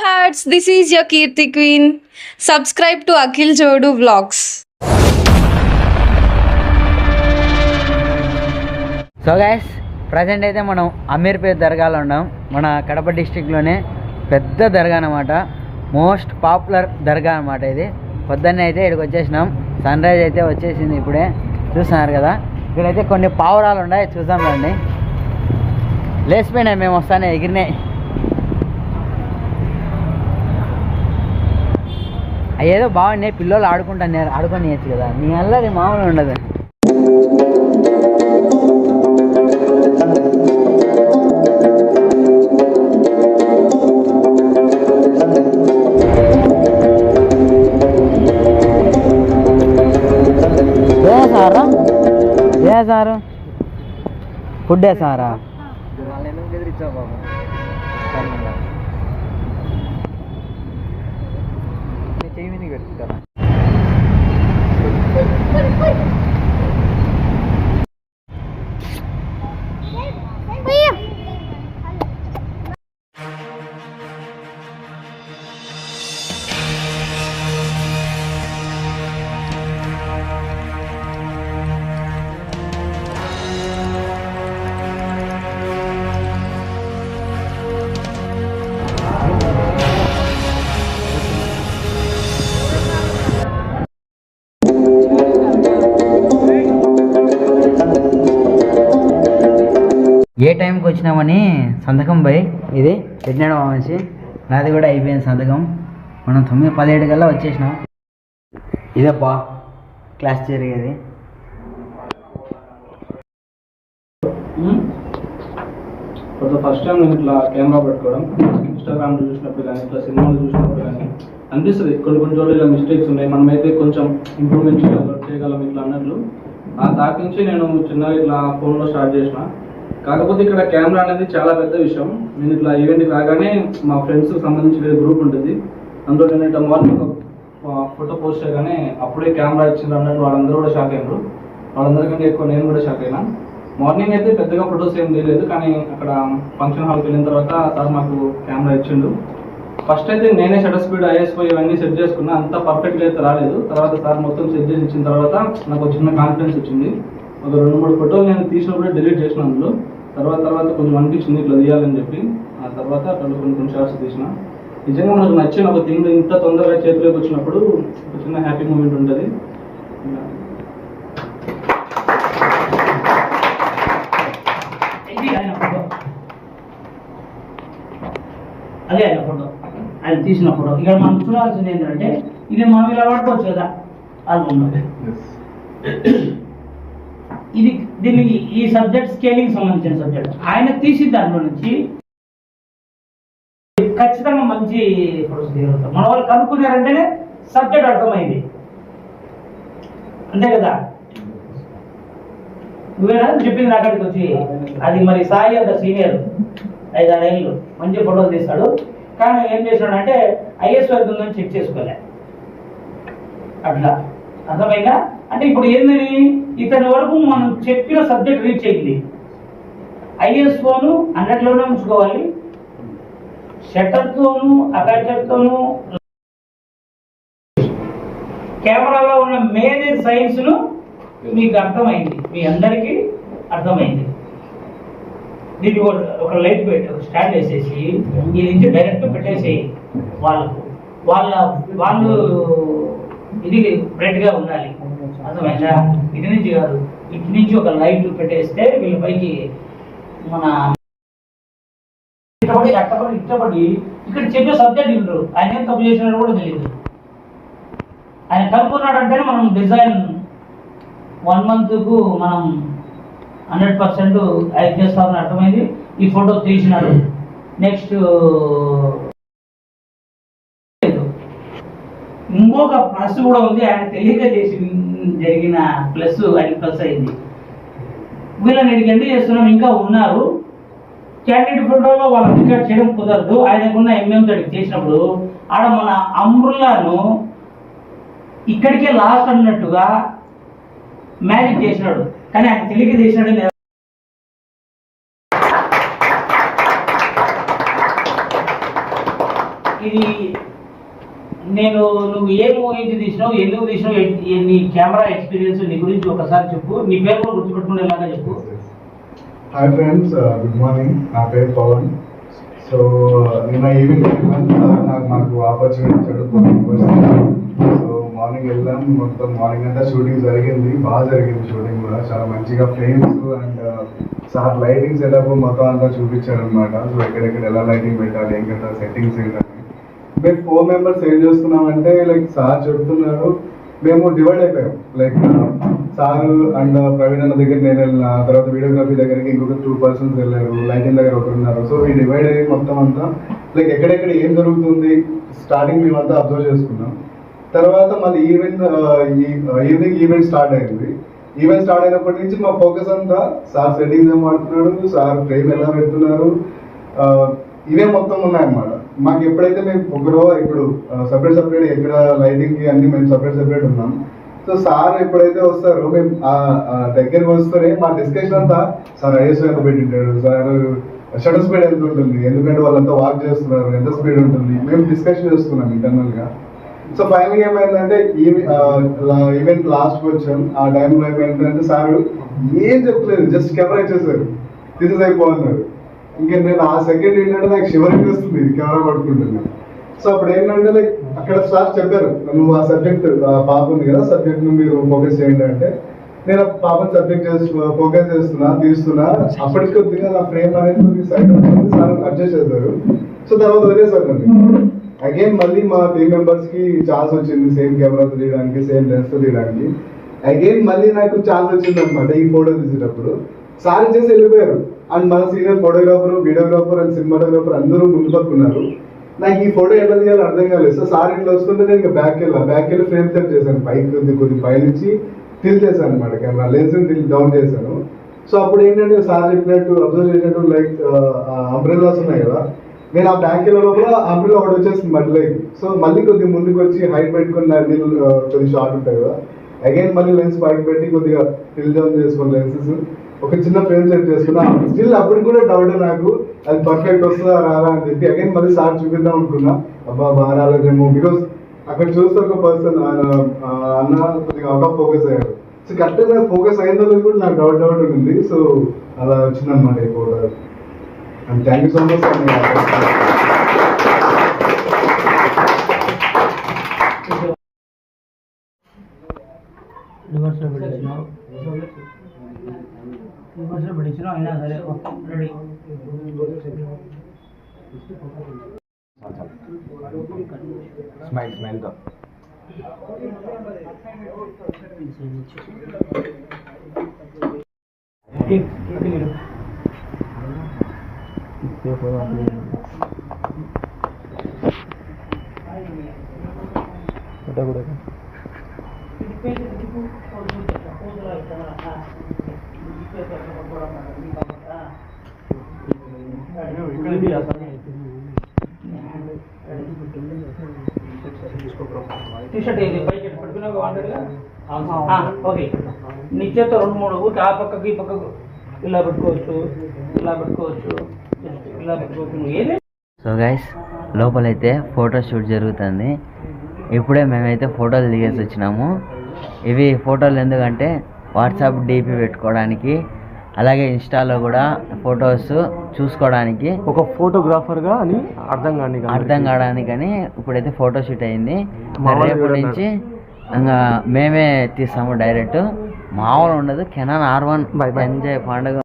hearts, this is your Kirti Queen. Subscribe to Akhil Jodu Vlogs. So guys present అయితే మనం అమీర్పేట్ దర్గాలో ఉన్నాం. మన కడప డిస్టిక్లోనే పెద్ద దర్గా అన్నమాట, మోస్ట్ పాపులర్ దర్గా అన్నమాట. ఇది పొద్దున్నే అయితే ఇక్కడికి వచ్చేసినాం. సన్ రైజ్ అయితే వచ్చేసింది, ఇప్పుడే చూస్తున్నారు కదా. ఇక్కడైతే కొన్ని పావురాలు ఉన్నాయి, చూద్దాం రండి. లేచిపోయినాయి, మేము వస్తానే ఎగిరినాయి. అయ్యేదో బాగున్నాయి, పిల్లలు ఆడుకోనియచ్చు కదా. నీ అల్లది మామూలు ఉండదు. ఏ సారు ఫుడ్ సారా ఏ టైంకి వచ్చినామని సంతకం పోయి ఇది పెట్టినాడు మనిషి. నాది కూడా అయిపోయింది సంతకం. మనం 9:17 కల్లా వచ్చేసినాం. ఇదేపా క్లాస్ జరిగేది. ఫస్ట్ టైం నేను ఇట్లా కెమెరా పెట్టుకోవడం, ఇన్స్టాగ్రామ్లో చూసినప్పుడు కానీ ఇట్లా సినిమాలు చూసినప్పుడు కానీ అనిపిస్తుంది కొన్ని చోట్ల ఇలా మిస్టేక్స్ ఉన్నాయి, మనమైతే కొంచెం ఇంప్రూవ్మెంట్ చేయగలం ఇట్లా అన్నట్లు. ఆ దాటి నుంచి నేను చిన్నగా ఇట్లా ఫోన్లో స్టార్ట్ చేసిన. కాకపోతే ఇక్కడ కెమెరా అనేది చాలా పెద్ద విషయం. నేను ఇట్లా ఈవెంట్కి రాగానే మా ఫ్రెండ్స్కి సంబంధించి వేరే గ్రూప్ ఉంటుంది, అందులో నేను ఇట్లా మార్నింగ్ ఫోటో పోస్ట్ చేయగానే అప్పుడే కెమెరా ఇచ్చిండ్రు అన్నట్టు వాళ్ళందరూ కూడా షాక్ అయినారు. వాళ్ళందరికంటే ఎక్కువ నేను కూడా షాక్ అయినా. మార్నింగ్ అయితే పెద్దగా ఫొటోస్ ఏం తీయలేదు, కానీ అక్కడ ఫంక్షన్ హాల్కి వెళ్ళిన తర్వాత సార్ మాకు కెమెరా ఇచ్చిండు. ఫస్ట్ అయితే నేనే షటర్ స్పీడ్ ఐఎస్ఓ ఇవన్నీ సెట్ చేసుకున్నా, అంతా పర్ఫెక్ట్గా అయితే రాలేదు. తర్వాత సార్ మొత్తం సెట్ చేసి ఇచ్చిన తర్వాత నాకు చిన్న కాన్ఫిడెన్స్ వచ్చింది. ఒక 2-3 ఫోటోలు నేను తీసినప్పుడే డిలీట్ చేసిన అందులో. తర్వాత కొంచెం అనిపించింది ఇట్లా తీయాలని చెప్పి. ఆ తర్వాత అట్లా కొన్ని షార్ట్స్ తీసిన. నిజంగా మనకు నచ్చిన ఒక థింగ్ ఇంత తొందరగా చేతిలోకి వచ్చినప్పుడు ఒక చిన్న హ్యాపీ మూమెంట్ ఉంటుంది. అదే ఆయన ఫోటో, ఆయన తీసిన ఫోటో. ఇక్కడ మనం చూడాల్సింది ఏంటంటే ఇది మనం ఇలా వాడుకోవచ్చు కదా ఆల్బమ్. ఇది దీనికి ఈ సబ్జెక్ట్ స్కేలింగ్ సంబంధించిన సబ్జెక్ట్. ఆయన తీసిన దాంట్లో నుంచి ఖచ్చితంగా మంచి ఫోటోస్ తీయగలుగుతాం. మన వాళ్ళు కనుక్కున్నారంటేనే సబ్జెక్ట్ అర్థమైంది, అంతే కదా. నువ్వేనా చెప్పింది నా అక్కడికి వచ్చి. అది మరి సాయి అంత సీనియర్, 5-6 ఏళ్ళు మంచి ఫోటోలు తీస్తాడు. కానీ ఏం చేసినాడు అంటే ఐఎస్ వర్క్ ఉందని చెక్ చేసుకోలే. అట్లా అర్థమైందా? అంటే ఇప్పుడు ఏందని ఇతని వరకు మనం చెప్పిన సబ్జెక్ట్ రీచ్ అయింది. ఐఎస్ఓను 100లోనే ఉంచుకోవాలి, షట్టర్తోను అపర్చర్తోను కెమెరాలో ఉన్న మేజర్ సైన్స్ను మీకు అర్థమైంది, మీ అందరికీ అర్థమైంది. దీనికి ఒక లైట్ పెట్టి ఒక స్టాండ్ వేసేసి ఈ నుంచి డైరెక్ట్ పెట్టేసేయి. వాళ్ళు ఇది బ్రైట్గా ఉండాలి, అర్థమైందా? ఇటు నుంచి కాదు, ఇటు నుంచి ఒక లైట్ పెట్టేస్తే వీళ్ళ పైకి మన ఇష్టపడి ఇక్కడ చెప్పే సబ్జెక్ట్ వినరు. ఆయన ఏం తప్పు చేసినాడు కూడా తెలియదు. ఆయన కనుక్కున్నాడంటేనే మనం డిజైన్ 1 మంత్కు మనం 100% అది చేస్తామని అర్థమైంది. ఈ ఫోటో తీసినారు. నెక్స్ట్ ఇంకొక ప్లస్ కూడా ఉంది, ఆయన తెలియక చేసి జరిగిన ప్లస్ ఆయన ప్లస్ అయింది. వీళ్ళని ఎందుకు చేస్తున్నాం, ఇంకా ఉన్నారు. క్యాండిడేట్ ఫోటోలో వాళ్ళ రికార్డ్ చేయడం కుదరదు. ఆయనకున్న ఎంఎం తోటి చేసినప్పుడు ఆడ మన అంబ్రుల్లాను ఇక్కడికే లాస్ట్ అన్నట్టుగా మ్యాజిక్ చేసినాడు. కానీ ఆయన తెలియక చేసినాడు. ఇది నువ్వు ఏ మూవీ తీసినావు, ఎందుకు తీసినావు, నీ కెమెరా ఎక్స్పీరియన్స్ నీ గురించి ఒకసారి చెప్పు, నీ పేరు కూడా గుర్తుపెట్టుకునేలాగా చెప్పు. Hi friends, good morning. నా పేరు పవన్. సో నిన్న ఈవినింగ్ మాకు ఆపర్చునిటీ ఇచ్చాడు. సో మార్నింగ్ వెళ్ళాం, మొత్తం మార్నింగ్ అంతా షూటింగ్ జరిగింది, బాగా జరిగింది షూటింగ్ కూడా. చాలా మంచిగా frames and sir lighting setup మొత్తం అంతా చూపించారు అనమాట. సో ఎక్కడెక్కడ ఎలా లైటింగ్ పెట్టాలి, ఏం కదా సెట్టింగ్స్ ఏంటని. మేము 4 members ఏం చేస్తున్నామంటే లైక్ సార్ చెప్తున్నారు, మేము డివైడ్ అయిపోయాం. లైక్ సార్ అండ్ ప్రవీణ్ అన్న దగ్గర నేను వెళ్ళిన, తర్వాత వీడియోగ్రఫీ దగ్గరికి ఇంకొక 2 persons వెళ్ళారు, లైటింగ్ దగ్గర ఒకరు ఉన్నారు. సో ఈ డివైడ్ అయ్యి మొత్తం అంతా లైక్ ఎక్కడెక్కడ ఏం జరుగుతుంది స్టార్టింగ్ మేమంతా అబ్జర్వ్ చేసుకున్నాం. తర్వాత మళ్ళీ ఈవినింగ్ ఈవెంట్ స్టార్ట్ అయింది. ఈవెంట్ స్టార్ట్ అయినప్పటి నుంచి మా ఫోకస్ అంతా సార్ సెట్టింగ్స్ ఏం వాడుతున్నాడు, సార్ ఫ్రేమ్ ఎలా పెడుతున్నారు, ఇవే మొత్తం ఉన్నాయన్నమాట. మాకు ఎప్పుడైతే మేము ఇప్పుడు సపరేట్ ఎక్కడ లైటింగ్ అన్ని మేము సపరేట్ ఉన్నాం. సో సార్ ఎప్పుడైతే వస్తారో మేము దగ్గరికి వస్తేనే మా డిస్కషన్ అంతా సార్ ఐఎస్ఓ ఎంత పెట్టింటాడు, సార్ షటర్ స్పీడ్ ఎంత ఉంటుంది, ఎందుకంటే వాళ్ళంతా వాక్ చేస్తున్నారు, ఎంత స్పీడ్ ఉంటుంది, మేము డిస్కషన్ చేస్తున్నాం ఇంటర్నల్ గా. సో ఫైనల్ ఏమైందంటే ఈవెంట్ లాస్ట్ వచ్చాం. ఆ టైంలో ఏమైందంటే సార్ ఏం చెప్పలేదు, జస్ట్ కెమెరా ఇచ్చేసారు, తీసేసి అయిపోతున్నారు. ఇంకా నేను ఆ సెకండ్ ఏంటంటే నాకు షివరింగ్ వస్తుంది కెమెరా పట్టుకుంటున్నాను. సో అప్పుడు ఏంటంటే లైక్ అక్కడ సార్ చెప్పారు, నువ్వు ఆ సబ్జెక్ట్ పాప ఉంది కదా, సబ్జెక్ట్ ను మీరు ఫోకస్ చేయండి అంటే నేను ఆ పాపని సబ్జెక్ట్ ఫోకస్ తీస్తున్నా. అప్పటికి కొద్దిగా నా ఫ్రేమ్ అనేది సైడ్ వచ్చింది, సార్ అడ్జస్ట్ చేశారు. సో తర్వాత వదిలేసారు నన్ను. అగైన్ మళ్ళీ మా టీమ్ మెంబర్స్ కి ఛాన్స్ వచ్చింది సేమ్ కెమెరాతో తీయడానికి, సేమ్ లెన్స్ తో తీయడానికి. అగైన్ మళ్ళీ నాకు ఛాన్స్ వచ్చింది అనమాట ఈ ఫోటో తీసేటప్పుడు. సార్ చేసి వెళ్ళిపోయారు. అండ్ మన senior photographer, videographer and cinematographer అందరూ ముందు పట్టుకున్నారు. నాకు ఈ ఫోటో ఎలా తీయాలో అర్థం కాలేదు. సో సార్ ఇట్లా వస్తుంటే నేను ఇంకా బ్యాక్ వెళ్ళి ఫ్రేమ్ సెట్ చేశాను, పైకి కొద్ది పై నుంచి టిల్ చేశాను అనమాట, కెమెరా లెన్స్ డౌన్ చేశాను. సో అప్పుడు ఏంటంటే సార్ చెప్పినట్టు అబ్జర్వ్ చేసినట్టు లైక్ అంబ్రెల్లాస్ ఉన్నాయి కదా, నేను ఆ బ్యాక్ వెళ్ళే లోపల అంబ్రెల్లా ఒకటి వచ్చేసింది మధ్యలోకి. సో మళ్ళీ కొద్దిగా ముందుకు వచ్చి హైట్ పెట్టుకుని కొద్ది షార్ట్ ఉంటాయి కదా, అగైన్ మళ్ళీ లెన్స్ పైకి పెట్టి కొద్దిగా టిల్ డౌన్ చేసుకుని లెన్సెస్ ఒక చిన్న ఫ్రేమ్ సెట్ చేసుకున్నా. స్టిల్ అప్పుడు కూడా డౌట్ నాకు అది పర్ఫెక్ట్ వస్తుందా రాదా అని చెప్పి అగైన్ మళ్ళీ సార్ చూపిద్దాం అనుకున్నా. అబ్బా బాగా రాలేదేమో, బికాస్ అక్కడ చూస్తే ఒక పర్సన్ అన్న కొద్దిగా అవుట్ ఆఫ్ ఫోకస్ అయ్యారు. సో కరెక్ట్గా ఫోకస్ అయిందో లేదు కూడా నాకు డౌట్ ఉంది. సో అలా వచ్చిందనమాట ఈ photo. And thank you so much. రివర్స్లో పెట్టించినా అయినా సరే రెడీ. స్మైల్ తో టీషర్ట్ ఏది పైకి పట్టుకున్నావు వాంటెడ్గా. ఓకే, నీ చేత్తో 2-3 ఊరికి ఆ పక్కకి ఈ పక్కకు ఇలా పెట్టుకోవచ్చు, ఇలా పెట్టుకోవచ్చు, ఇలా పెట్టుకోవచ్చు. నువ్వు ఏది. సో గైస్ లోపలైతే ఫోటో షూట్ జరుగుతుంది. ఇప్పుడే మేమైతే ఫోటోలు దిగేసి వచ్చినాము. ఇవి ఫోటోలు ఎందుకంటే వాట్సాప్ డీపీ పెట్టుకోవడానికి, అలాగే ఇన్స్టాలో కూడా ఫొటోస్ చూసుకోవడానికి, ఒక ఫోటోగ్రాఫర్గా అని అర్థం కావడానికని ఇప్పుడైతే ఫోటో షూట్ అయింది. రేపు నుంచి ఇంకా మేమే తీస్తాము డైరెక్ట్, మామూలు ఉండదు. కెనాన్ R1 ఎంజాయ్ పండుగ